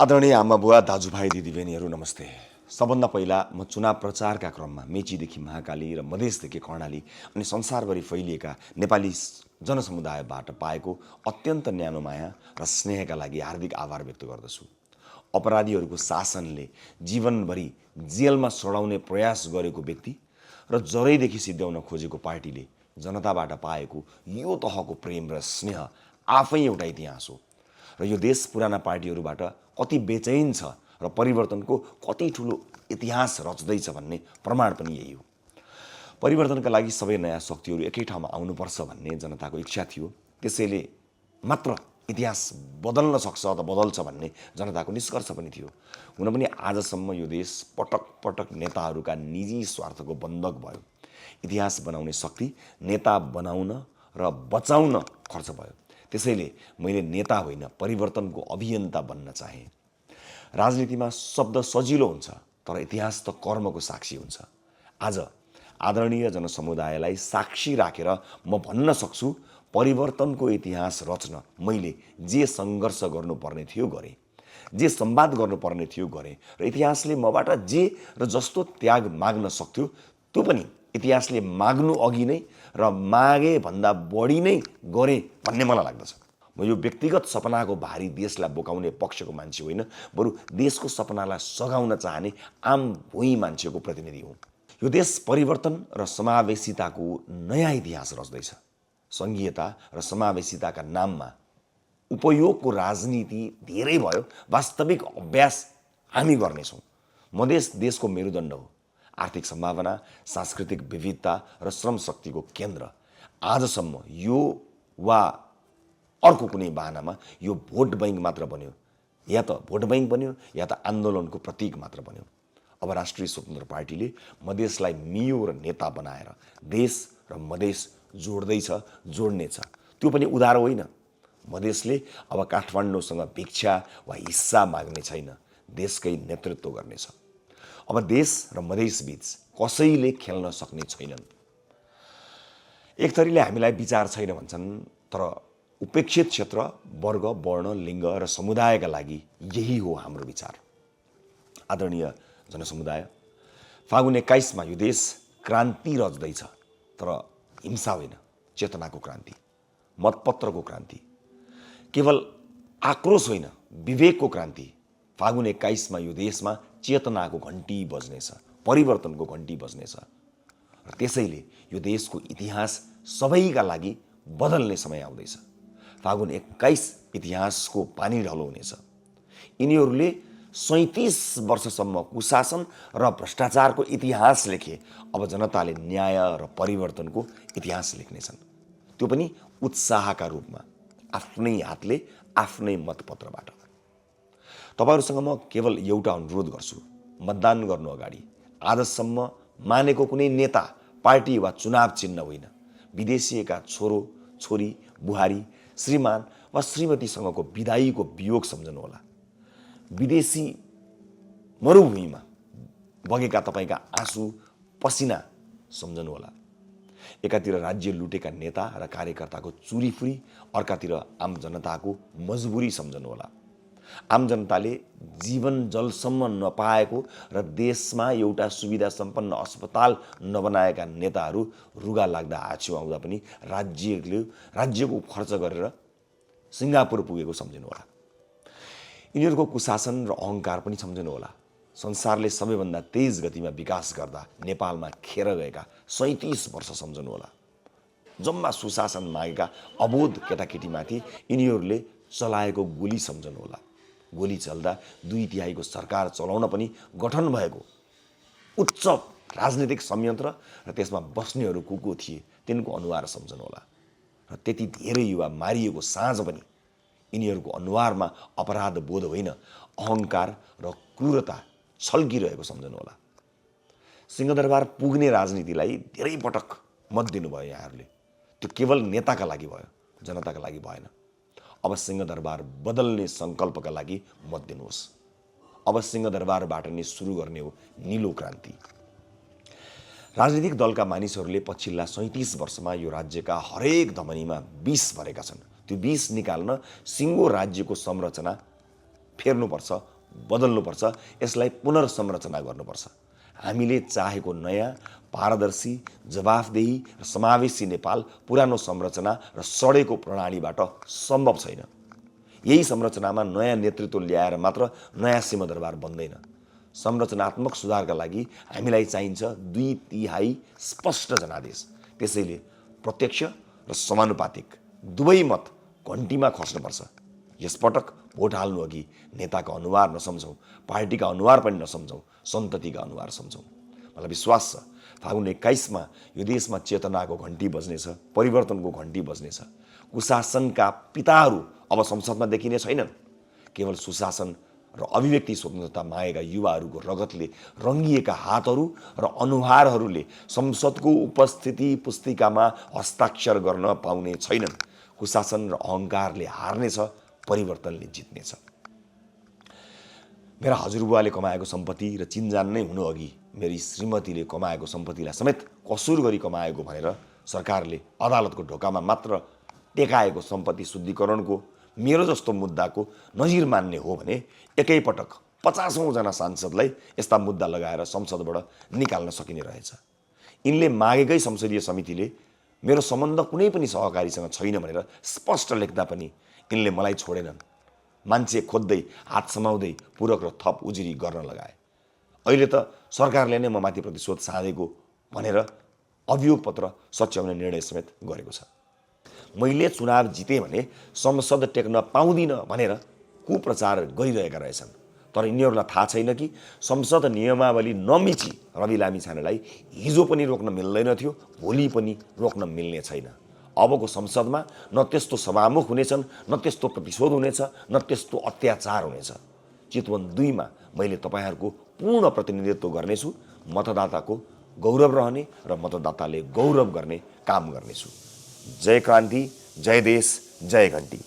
आदरणीय आमा बुवा दाजुभाइ दिदीबहिनीहरू नमस्ते। सबभन्दा पहिला म चुनाव प्रचारका क्रममा मेचीदेखि महाकाली र मधेसदेखि कर्णाली अनि संसारभरि फैलिएका नेपाली जनसमुदायबाट पाएको अत्यन्त न्यानो माया र स्नेहका लागि हार्दिक आभार व्यक्त गर्दछु। अपराधीहरूको शासनले जीवनभरि जेलमा सडाउने प्रयास गरेको व्यक्ति र जरैदेखि सिद्ध्याउन खोजेको पार्टीले जनताबाट पाएको यो तहको प्रेम र स्नेह आफै एउटा इतिहास हो र यो देश पुराना पार्टीहरूबाट कति बेचैन छ र परिवर्तनको कति ठुलो इतिहास रच्दैछ भन्ने प्रमाण पनि यही हो। परिवर्तनका लागि सबै नयाँ शक्तिहरू एकै ठाउँमा आउनुपर्छ भन्ने जनताको इच्छा थियो। त्यसैले मात्र इतिहास बदल्न सक्छ अथवा बदल्छ भन्ने जनताको निष्कर्ष पनि थियो। हुन पनि आजसम्म यो देश पटक पटक नेताहरूका निजी स्वार्थको बन्धक भयो। इतिहास बनाउने शक्ति नेता बनाउन र बचाउन खर्च भयो। त्यसैले मैले नेता होइन परिवर्तनको अभियन्ता बन्न चाहेँ। राजनीतिमा शब्द सजिलो हुन्छ तर इतिहास त कर्मको साक्षी हुन्छ। आज आदरणीय जनसमुदायलाई साक्षी राखेर म भन्न सक्छु परिवर्तनको इतिहास रच्न मैले जे सङ्घर्ष गर्नुपर्ने थियो गरेँ, जे संवाद गर्नुपर्ने थियो गरेँ र इतिहासले मबाट जे र जस्तो त्याग माग्न सक्थ्यो त्यो पनि इतिहासले माग्नु अघि नै र मागे भन्दा बढी नै गरेँ भन्ने मलाई लाग्दछ। म यो व्यक्तिगत सपनाको भारी देशलाई बोकाउने पक्षको मान्छे होइन, बरु देशको सपनालाई सघाउन चाहने आम भुइँ मान्छेको प्रतिनिधि हुँ। यो देश परिवर्तन र समावेशिताको नयाँ इतिहास रच्दैछ। सङ्घीयता र समावेशिताका नाममा उपयोगको राजनीति धेरै भयो, वास्तविक अभ्यास हामी गर्नेछौँ। मधेस देशको मेरुदण्ड हो। आर्थिक सम्भावना, सांस्कृतिक विविधता र श्रम शक्तिको केन्द्र। आजसम्म यो वा अर्को कुनै बहानामा यो भोट बैंक मात्र बन्यो, या त भोट बैंक बन्यो या त आन्दोलनको प्रतीक मात्र बन्यो। अब राष्ट्रिय स्वतन्त्र पार्टीले मधेसलाई मियो र नेता बनाएर देश र मधेस जोड्दैछ, जोड्नेछ। त्यो पनि उधार होइन। मधेसले अब काठमाडौँसँग भिक्षा वा हिस्सा माग्ने छैन, देशकै नेतृत्व गर्नेछ। अब देश र मधेस बीच कसैले खेल्न सक्ने छैनन्। एक थरीले हामीलाई विचार छैन भन्छन्, तर उपेक्षित क्षेत्र, वर्ग, वर्ण, लिङ्ग र समुदायका लागि यही हो हाम्रो विचार। आदरणीय जनसमुदाय, फागुन 21मा यो देश क्रान्ति रच्दैछ, तर हिंसा होइन, चेतनाको क्रान्ति, मतपत्रको क्रान्ति, केवल आक्रोश होइन, विवेकको क्रान्ति। फागुन 21मा यो देशमा चेतनाको घन्टी बज्नेछ, परिवर्तनको घन्टी बज्नेछ र त्यसैले यो देशको इतिहास सबैका लागि बदल्ने समय आउँदैछ। फागुन 21 इतिहासको पानी ढलो हुनेछ। यिनीहरूले 37 वर्षसम्म कुशासन र भ्रष्टाचारको इतिहास लेखे। अब जनताले न्याय र परिवर्तनको इतिहास लेख्नेछन्, त्यो पनि उत्साहका रूपमा, आफ्नै हातले, आफ्नै मतपत्रबाट। तपाईहरूसँग म केवल एउटा अनुरोध गर्छु, मतदान गर्नु अगाडि आजसम्म मानेको कुनै नेता, पार्टी वा चुनाव चिन्ह होइन, विदेशिएका छोरो, छोरी, बुहारी, श्रीमान वा श्रीमतीसँगको विदाईको वियोग सम्झनुहोला। विदेशी मरुभूमिमा बगेका तपाईँका आँसु, पसिना सम्झनुहोला। एकातिर राज्य लुटेका नेता र कार्यकर्ताको चुरीफुरी, अर्कातिर आम जनताको मजबुरी सम्झनुहोला। आम जनताले जीवन जलसम्म नपाएको र देशमा एउटा सुविधा सम्पन्न अस्पताल नबनाएका नेताहरू रुगा लाग्दा हाछ्यो आउँदा पनि राज्यको खर्च गरेर सिङ्गापुर पुगेको सम्झनुहोला। यिनीहरूको कुशासन र अहङ्कार पनि सम्झनुहोला। संसारले सबैभन्दा तेज गतिमा विकास गर्दा नेपालमा खेर गएका 37 वर्ष सम्झनुहोला। जम्मा सुशासन मागेका अबोध केटाकेटीमाथि यिनीहरूले चलाएको गोली सम्झनुहोला। गोली चल्दा 2/3 सरकार चलाउन पनि गठन भएको उच्च राजनीतिक संयन्त्र र त्यसमा बस्नेहरू को थिए तिनको अनुहार सम्झनुहोला। र त्यति धेरै युवा मारिएको साँझ पनि यिनीहरूको अनुहारमा अपराध बोध होइन, अहङ्कार र क्रूरता छल्किरहेको सम्झनुहोला। सिंहदरबार पुग्ने राजनीतिलाई धेरै पटक मत दिनुभयो यहाँहरूले। त्यो केवल नेताका लागि भयो, जनताका लागि भएन। अब सिंहदरबार बदल्ने सङ्कल्पका लागि मत दिनुहोस्। अब सिंहदरबारबाट नै सुरु गर्ने हो निलो क्रान्ति। राजनीतिक दलका मानिसहरूले पछिल्ला 37 वर्षमा यो राज्यका हरेक धमनीमा विष भरेका छन्। त्यो विष निकाल्न सिङ्गो राज्यको संरचना फेर्नुपर्छ, बदल्नुपर्छ, यसलाई पुनर्संरचना गर्नुपर्छ। हामीले चाहेको नयाँ, पारदर्शी, जवाफदेही र समावेशी नेपाल पुरानो संरचना र सडेको प्रणालीबाट सम्भव छैन। यही संरचनामा नयाँ नेतृत्व ल्याएर मात्र नयाँ सिंहदरबार बन्दैन। संरचनात्मक सुधारका लागि हामीलाई चाहिन्छ 2/3 स्पष्ट जनादेश। त्यसैले प्रत्यक्ष र समानुपातिक दुवै मत घन्टीमा खस्नुपर्छ। यसपटक भोट हाल्नु अघि नेताका अनुहार नसम्झौँ, पार्टीका अनुहार पनि नसम्झौँ, सन्ततिका अनुहार सम्झौँ। मलाई विश्वास छ फागुन 21मा यो देशमा चेतनाको घन्टी बज्नेछ, परिवर्तनको घन्टी बज्नेछ। कुशासनका पिताहरू अब संसदमा देखिने छैनन्। केवल सुशासन र अभिव्यक्ति स्वतन्त्रता मागेका युवाहरूको रगतले रङ्गिएका हातहरू र अनुहारहरूले संसदको उपस्थिति पुस्तिकामा हस्ताक्षर गर्न पाउने छैनन्। कुशासन र अहङ्कारले हार्नेछ, परिवर्तनले जित्नेछ। मेरा हजुरबुवाले कमाएको सम्पत्ति र चिन्जान नै हुनु अघि मेरी श्रीमतीले कमाएको सम्पत्तिलाई समेत कसुर गरी कमाएको भनेर सरकारले अदालतको ढोकामा मात्र टेकाएको सम्पत्ति शुद्धिकरणको मेरो जस्तो मुद्दाको नजिर मान्ने हो भने एकैपटक 50औं जना सांसदलाई यस्ता मुद्दा लगाएर संसदबाट निकाल्न सकिने रहेछ। यिनले मागेकै संसदीय समितिले मेरो सम्बन्ध कुनै पनि सहकारीसँग छैन भनेर स्पष्ट लेख्दा पनि यिनले मलाई छोडेनन्। मान्छे खोज्दै, हात समाउँदै पूरक र थप उजुरी गर्न लगाए। अहिले त सरकारले नै म माथि प्रतिशोध साधेको भनेर अभियोग पत्र सच्याउने निर्णय समेत गरेको छ। मैले चुनाव जितेँ भने संसद टेक्न पाउँदिन भनेर कुप्रचार गरिरहेका रहेछन्। तर यिनीहरूलाई थाहा छैन कि संसद नियमावली नमिची रवि लामिछानेलाई हिजो पनि रोक्न मिल्दैन थियो, भोलि पनि रोक्न मिल्ने छैन। अबको संसदमा न त्यस्तो सभामुख हुनेछन्, न त्यस्तो प्रतिशोध हुनेछ, न त्यस्तो अत्याचार हुनेछ। चितवन 2मा मैले तपाईँहरूको पूर्ण प्रतिनिधित्व गर्नेछु। मतदाताको गौरव रहने र मतदाताले गौरव गर्ने काम गर्नेछु। जय क्रान्ति, जय देश, जय घन्टी।